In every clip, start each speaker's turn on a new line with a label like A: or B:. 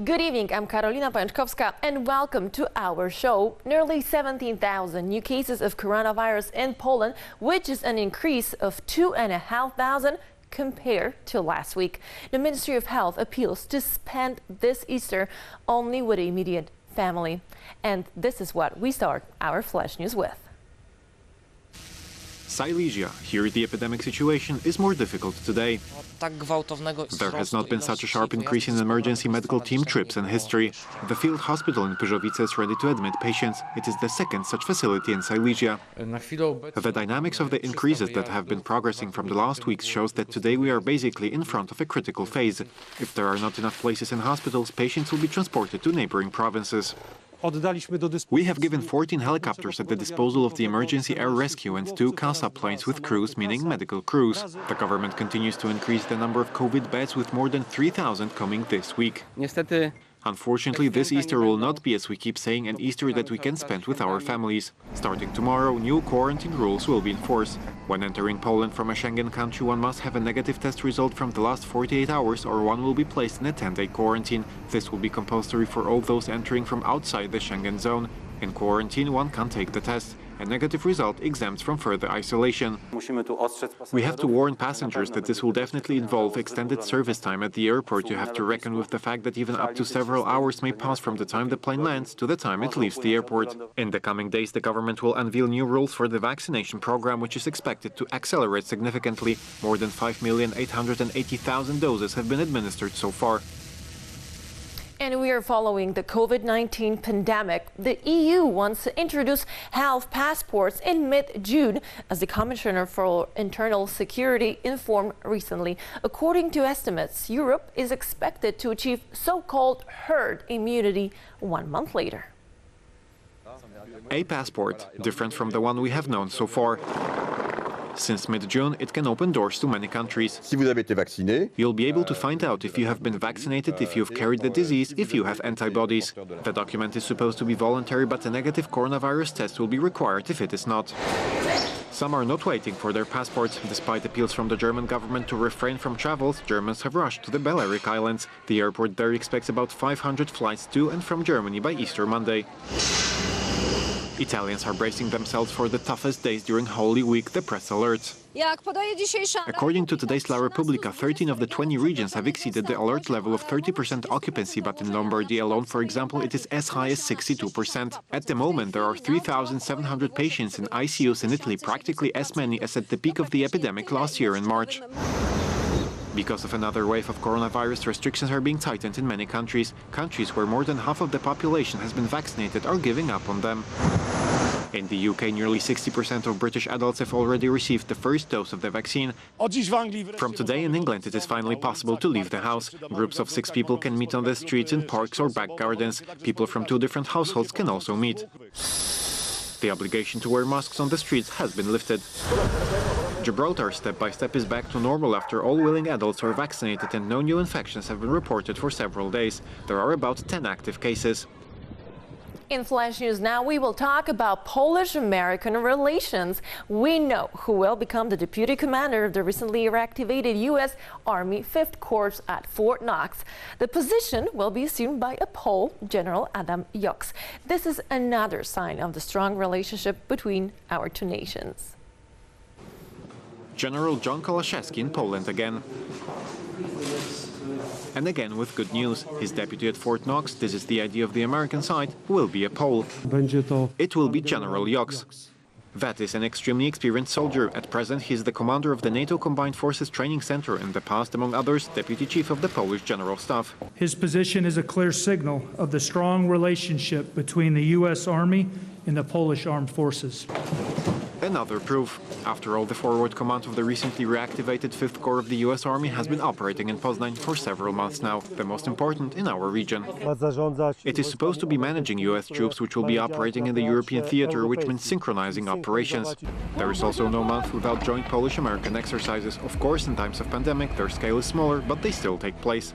A: Good evening, I'm Karolina Pączkowska and welcome to our show. Nearly 17,000 new cases of coronavirus in Poland, which is an increase of 2,500 compared to last week. The Ministry of Health appeals to spend this Easter only with the immediate family. And this is what we start our flash news with.
B: Silesia. Here the epidemic situation is more difficult today. There has not been such a sharp increase in emergency medical team trips in history. The field hospital in Pyrzowice is ready to admit patients. It is the second such facility in Silesia. The dynamics of the increases that have been progressing from the last weeks shows that today we are basically in front of a critical phase. If there are not enough places in hospitals, patients will be transported to neighboring provinces. We have given 14 helicopters at the disposal of the Emergency Air Rescue and 2 CASA planes with crews, meaning medical crews. The government continues to increase the number of COVID beds with more than 3,000 coming this week. Unfortunately, this Easter will not be, as we keep saying, an Easter that we can spend with our families. Starting tomorrow, new quarantine rules will be in force. When entering Poland from a Schengen country, one must have a negative test result from the last 48 hours or one will be placed in a 10-day quarantine. This will be compulsory for all those entering from outside the Schengen zone. In quarantine, one can't take the test. A negative result exempts from further isolation. We have to warn passengers that this will definitely involve extended service time at the airport. You have to reckon with the fact that even up to several hours may pass from the time the plane lands to the time it leaves the airport. In the coming days, the government will unveil new rules for the vaccination program, which is expected to accelerate significantly. More than 5,880,000 doses have been administered so far.
A: And we are following the COVID-19 pandemic. The EU wants to introduce health passports in mid-June, as the Commissioner for Internal Security informed recently. According to estimates, Europe is expected to achieve so-called herd immunity 1 month later.
B: A passport, different from the one we have known so far. Since mid-June, it can open doors to many countries. You'll be able to find out if you have been vaccinated, if you've carried the disease, if you have antibodies. The document is supposed to be voluntary, but a negative coronavirus test will be required if it is not. Some are not waiting for their passports. Despite appeals from the German government to refrain from travels, Germans have rushed to the Balearic Islands. The airport there expects about 500 flights to and from Germany by Easter Monday. Italians are bracing themselves for the toughest days during Holy Week, the press alerts. According to today's La Repubblica, 13 of the 20 regions have exceeded the alert level of 30% occupancy, but in Lombardy alone, for example, it is as high as 62%. At the moment, there are 3,700 patients in ICUs in Italy, practically as many as at the peak of the epidemic last year in March. Because of another wave of coronavirus, restrictions are being tightened in many countries. Countries where more than half of the population has been vaccinated are giving up on them. In the UK, nearly 60% of British adults have already received the first dose of the vaccine. From today in England, it is finally possible to leave the house. Groups of 6 people can meet on the streets, in parks or back gardens. People from 2 different households can also meet. The obligation to wear masks on the streets has been lifted. Gibraltar step by step is back to normal after all willing adults are vaccinated and no new infections have been reported for several days. There are about 10 active cases.
A: In Flash News now, we will talk about Polish-American relations. We know who will become the deputy commander of the recently reactivated U.S. Army 5th Corps at Fort Knox. The position will be assumed by a Pole, General Adam Joks. This is another sign of the strong relationship between our two nations.
B: General John Kolaszewski in Poland again. And again with good news. His deputy at Fort Knox, this is the idea of the American side, will be a Pole. It will be General Joks. That is an extremely experienced soldier. At present, he is the commander of the NATO Combined Forces Training Center. In the past, among others, deputy chief of the Polish General Staff.
C: His position is a clear signal of the strong relationship between the U.S. Army and the Polish Armed Forces.
B: Another proof. After all, the forward command of the recently reactivated 5th Corps of the U.S. Army has been operating in Poznań for several months now, the most important in our region. It is supposed to be managing U.S. troops which will be operating in the European theater, which means synchronizing operations. There is also no month without joint Polish-American exercises. Of course, in times of pandemic, their scale is smaller, but they still take place.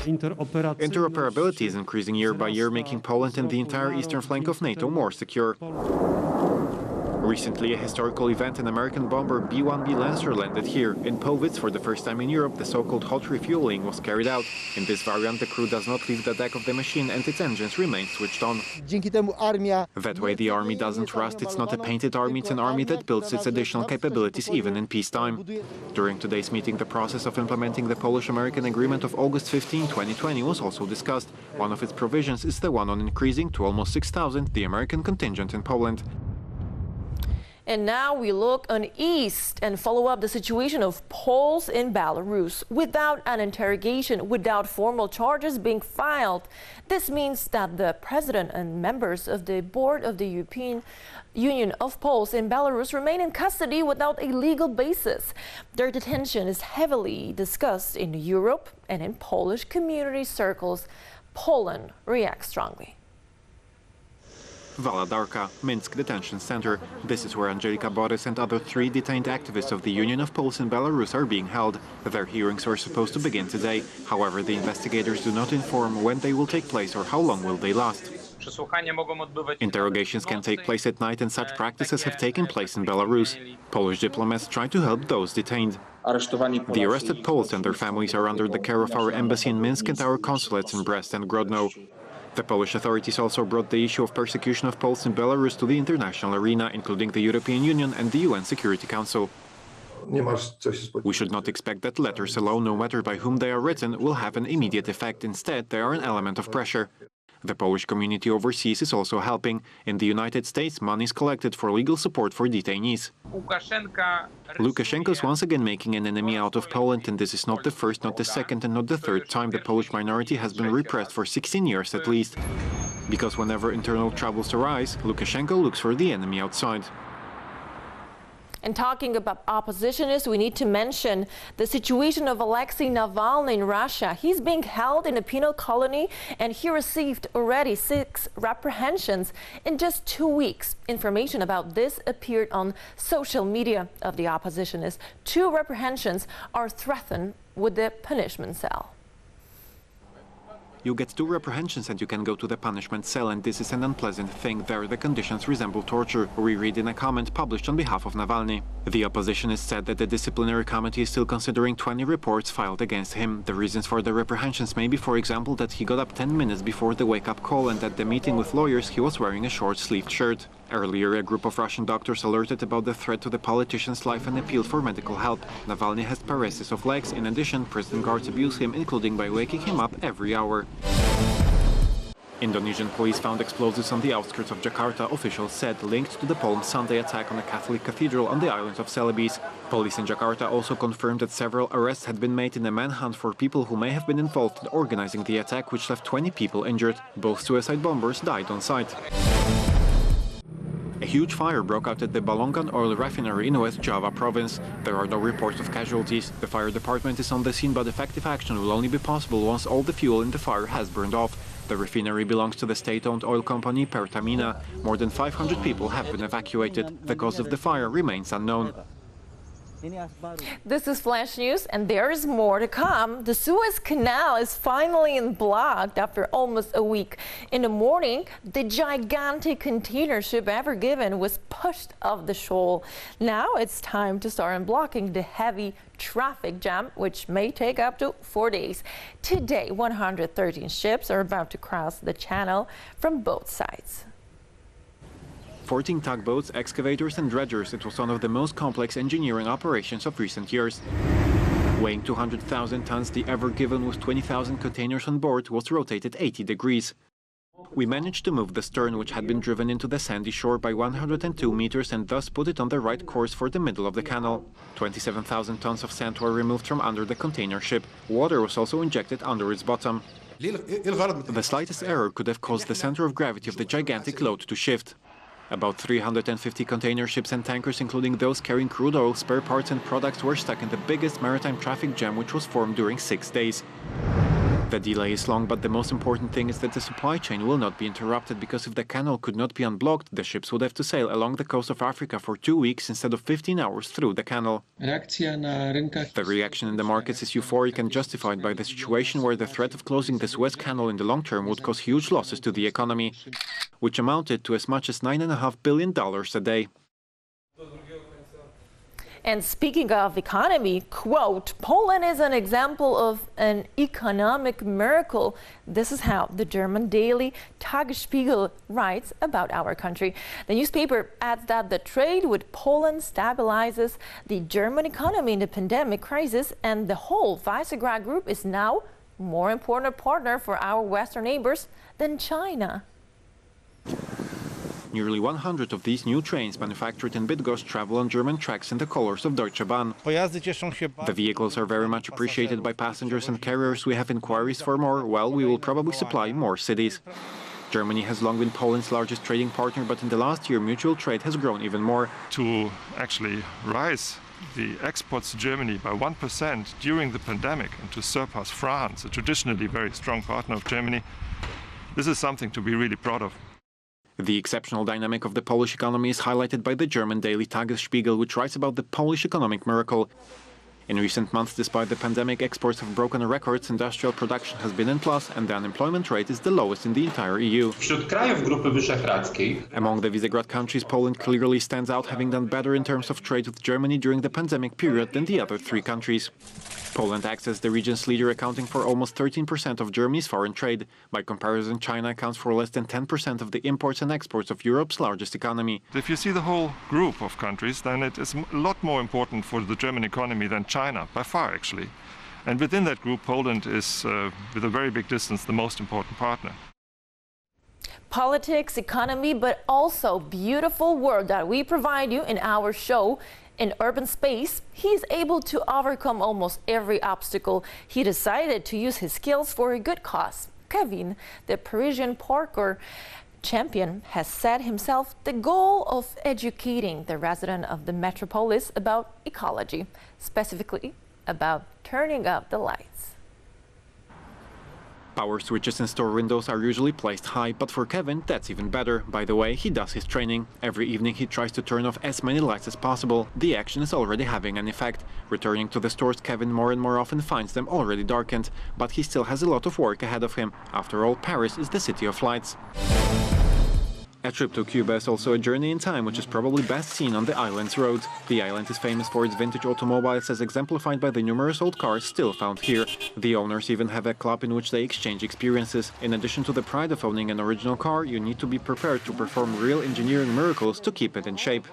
B: Interoperability is increasing year by year, making Poland and the entire eastern flank of NATO more secure. Recently, a historical event, an American bomber B-1B Lancer landed here. In Powys, for the first time in Europe, the so-called hot refueling was carried out. In this variant, the crew does not leave the deck of the machine and its engines remain switched on. That way, the army doesn't rust. It's not a painted army, it's an army that builds its additional capabilities even in peacetime. During today's meeting, the process of implementing the Polish-American agreement of August 15, 2020 was also discussed. One of its provisions is the one on increasing to almost 6,000 the American contingent in Poland.
A: And now we look on east and follow up the situation of Poles in Belarus. Without an interrogation, without formal charges being filed, this means that the president and members of the board of the European Union of Poles in Belarus remain in custody without a legal basis. Their detention is heavily discussed in Europe and in Polish community circles. Poland reacts strongly.
B: Waladarka, Minsk Detention Center. This is where Angelika Borys and other 3 detained activists of the Union of Poles in Belarus are being held. Their hearings were supposed to begin today. However, the investigators do not inform when they will take place or how long will they last. Interrogations can take place at night, and such practices have taken place in Belarus. Polish diplomats try to help those detained. The arrested Poles and their families are under the care of our embassy in Minsk and our consulates in Brest and Grodno. The Polish authorities also brought the issue of persecution of Poles in Belarus to the international arena, including the European Union and the UN Security Council. We should not expect that letters alone, no matter by whom they are written, will have an immediate effect. Instead, they are an element of pressure. The Polish community overseas is also helping. In the United States, money is collected for legal support for detainees. Lukashenko is once again making an enemy out of Poland, and this is not the first, not the second, and not the third time the Polish minority has been repressed for 16 years at least. Because whenever internal troubles arise, Lukashenko looks for the enemy outside.
A: And talking about oppositionists, we need to mention the situation of Alexei Navalny in Russia. He's being held in a penal colony, and he received already 6 reprehensions in just 2 weeks. Information about this appeared on social media of the oppositionists. 2 reprehensions are threatened with the punishment cell.
B: You get 2 reprehensions and you can go to the punishment cell, and this is an unpleasant thing. There the conditions resemble torture, we read in a comment published on behalf of Navalny. The oppositionist said that the disciplinary committee is still considering 20 reports filed against him. The reasons for the reprehensions may be, for example, that he got up 10 minutes before the wake-up call, and at the meeting with lawyers he was wearing a short-sleeved shirt. Earlier, a group of Russian doctors alerted about the threat to the politician's life and appealed for medical help. Navalny has paralysis of legs. In addition, prison guards abuse him, including by waking him up every hour. Indonesian police found explosives on the outskirts of Jakarta, officials said, linked to the Palm Sunday attack on a Catholic cathedral on the island of Celebes. Police in Jakarta also confirmed that several arrests had been made in a manhunt for people who may have been involved in organizing the attack, which left 20 people injured. Both suicide bombers died on site. A huge fire broke out at the Balongan oil refinery in West Java province. There are no reports of casualties. The fire department is on the scene, but effective action will only be possible once all the fuel in the fire has burned off. The refinery belongs to the state-owned oil company Pertamina. More than 500 people have been evacuated. The cause of the fire remains unknown.
A: This is Flash News, and there is more to come. The Suez Canal is finally unblocked after almost a week. In the morning, the gigantic container ship Ever Given was pushed off the shoal. Now it's time to start unblocking the heavy traffic jam, which may take up to 4 days. Today, 113 ships are about to cross the channel from both sides.
B: 14 tugboats, excavators and dredgers. It was one of the most complex engineering operations of recent years. Weighing 200,000 tons, the Ever Given with 20,000 containers on board was rotated 80 degrees. We managed to move the stern, which had been driven into the sandy shore, by 102 meters and thus put it on the right course for the middle of the canal. 27,000 tons of sand were removed from under the container ship. Water was also injected under its bottom. The slightest error could have caused the center of gravity of the gigantic load to shift. About 350 container ships and tankers, including those carrying crude oil, spare parts and products, were stuck in the biggest maritime traffic jam, which was formed during 6 days. The delay is long, but the most important thing is that the supply chain will not be interrupted, because if the canal could not be unblocked, the ships would have to sail along the coast of Africa for 2 weeks instead of 15 hours through the canal. The reaction in the markets is euphoric and justified by the situation where the threat of closing the Suez Canal in the long term would cause huge losses to the economy, which amounted to as much as $9.5 billion a day.
A: And speaking of economy, quote, Poland is an example of an economic miracle. This is how the German daily Tagesspiegel writes about our country. The newspaper adds that the trade with Poland stabilizes the German economy in the pandemic crisis, and the whole Visegrad Group is now a more important partner for our Western neighbors than China.
B: Nearly 100 of these new trains manufactured in Bydgoszcz travel on German tracks in the colors of Deutsche Bahn. The vehicles are very much appreciated by passengers and carriers. We have inquiries for more. Well, we will probably supply more cities. Germany has long been Poland's largest trading partner, but in the last year, mutual trade has grown even more.
D: To actually rise the exports to Germany by 1% during the pandemic and to surpass France, a traditionally very strong partner of Germany, this is something to be really proud of.
B: The exceptional dynamic of the Polish economy is highlighted by the German daily Tagesspiegel, which writes about the Polish economic miracle. In recent months, despite the pandemic, exports have broken records, industrial production has been in plus, and the unemployment rate is the lowest in the entire EU. Among the Visegrad countries, Poland clearly stands out, having done better in terms of trade with Germany during the pandemic period than the other three countries. Poland acts as the region's leader, accounting for almost 13% of Germany's foreign trade. By comparison, China accounts for less than 10% of the imports and exports of Europe's largest economy.
D: If you see the whole group of countries, then it is a lot more important for the German economy than China, by far actually. And within that group, Poland is, with a very big distance, the most important partner.
A: Politics, economy, but also beautiful world that we provide you in our show. In urban space, he's able to overcome almost every obstacle. He decided to use his skills for a good cause. Kevin, the Parisian parkour champion, has set himself the goal of educating the resident of the metropolis about ecology, specifically about turning up the lights.
B: Power switches in store windows are usually placed high, but for Kevin, that's even better. By the way, he does his training. Every evening he tries to turn off as many lights as possible. The action is already having an effect. Returning to the stores, Kevin more and more often finds them already darkened, but he still has a lot of work ahead of him. After all, Paris is the city of lights. A trip to Cuba is also a journey in time, which is probably best seen on the island's roads. The island is famous for its vintage automobiles, as exemplified by the numerous old cars still found here. The owners even have a club in which they exchange experiences. In addition to the pride of owning an original car, you need to be prepared to perform real engineering miracles to keep it in shape.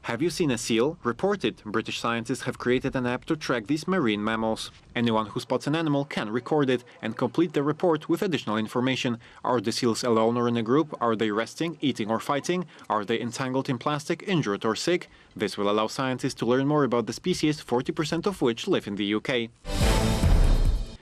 B: Have you seen a seal? Report it. British scientists have created an app to track these marine mammals. Anyone who spots an animal can record it and complete the report with additional information. Are the seals alone or in a group? Are they resting, eating or fighting? Are they entangled in plastic, injured or sick? This will allow scientists to learn more about the species, 40% of which live in the UK.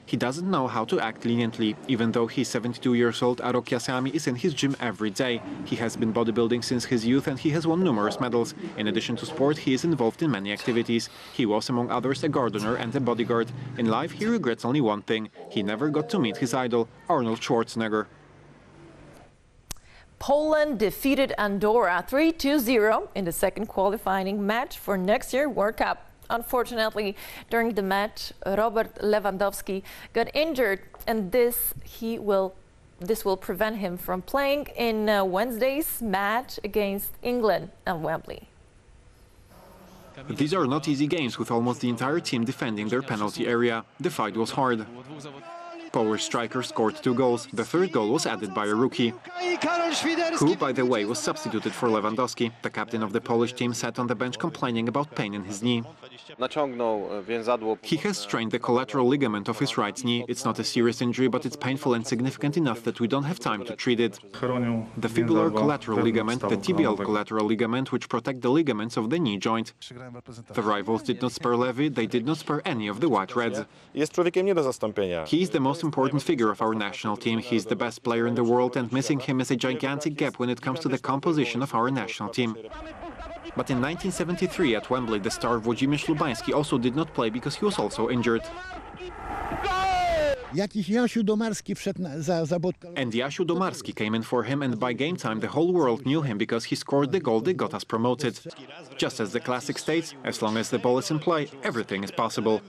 B: He doesn't know how to act leniently. Even though he's 72 years old, Arok Yasami is in his gym every day. He has been bodybuilding since his youth and he has won numerous medals. In addition to sport, he is involved in many activities. He was, among others, a gardener and a bodyguard. In life, he regrets only one thing. He never got to meet his idol, Arnold Schwarzenegger.
A: Poland defeated Andorra 3-0 in the second qualifying match for next year's World Cup. Unfortunately, during the match, Robert Lewandowski got injured, and this will prevent him from playing in Wednesday's match against England at Wembley.
B: These are not easy games, with almost the entire team defending their penalty area. The fight was hard. Polish striker scored 2 goals. The third goal was added by a rookie, who, by the way, was substituted for Lewandowski. The captain of the Polish team sat on the bench complaining about pain in his knee. He has strained the collateral ligament of his right knee. It's not a serious injury, but it's painful and significant enough that we don't have time to treat it. The fibular collateral ligament, the tibial collateral ligament, which protect the ligaments of the knee joint. The rivals did not spare Levy, they did not spare any of the White Reds. He is the most important figure of our national team. He's the best player in the world, and missing him is a gigantic gap when it comes to the composition of our national team. But in 1973 at Wembley, the star Włodzimierz Lubański also did not play because he was also injured. And Jasiu Domarski came in for him, and by game time the whole world knew him because he scored the goal that got us promoted. Just as the classic states, as long as the ball is in play, everything is possible.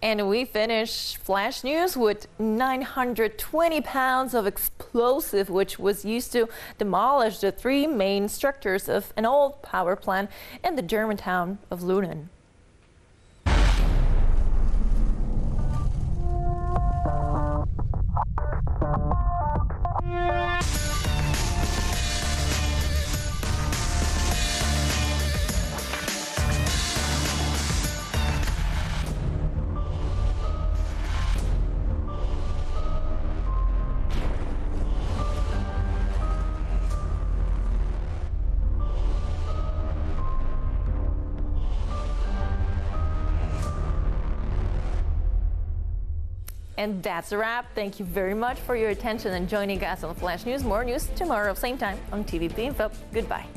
A: And we finish Flash News with 920 pounds of explosive, which was used to demolish the 3 main structures of an old power plant in the German town of Lunen. And that's a wrap. Thank you very much for your attention and joining us on Flash News. More news tomorrow, same time on tvp.info. Goodbye.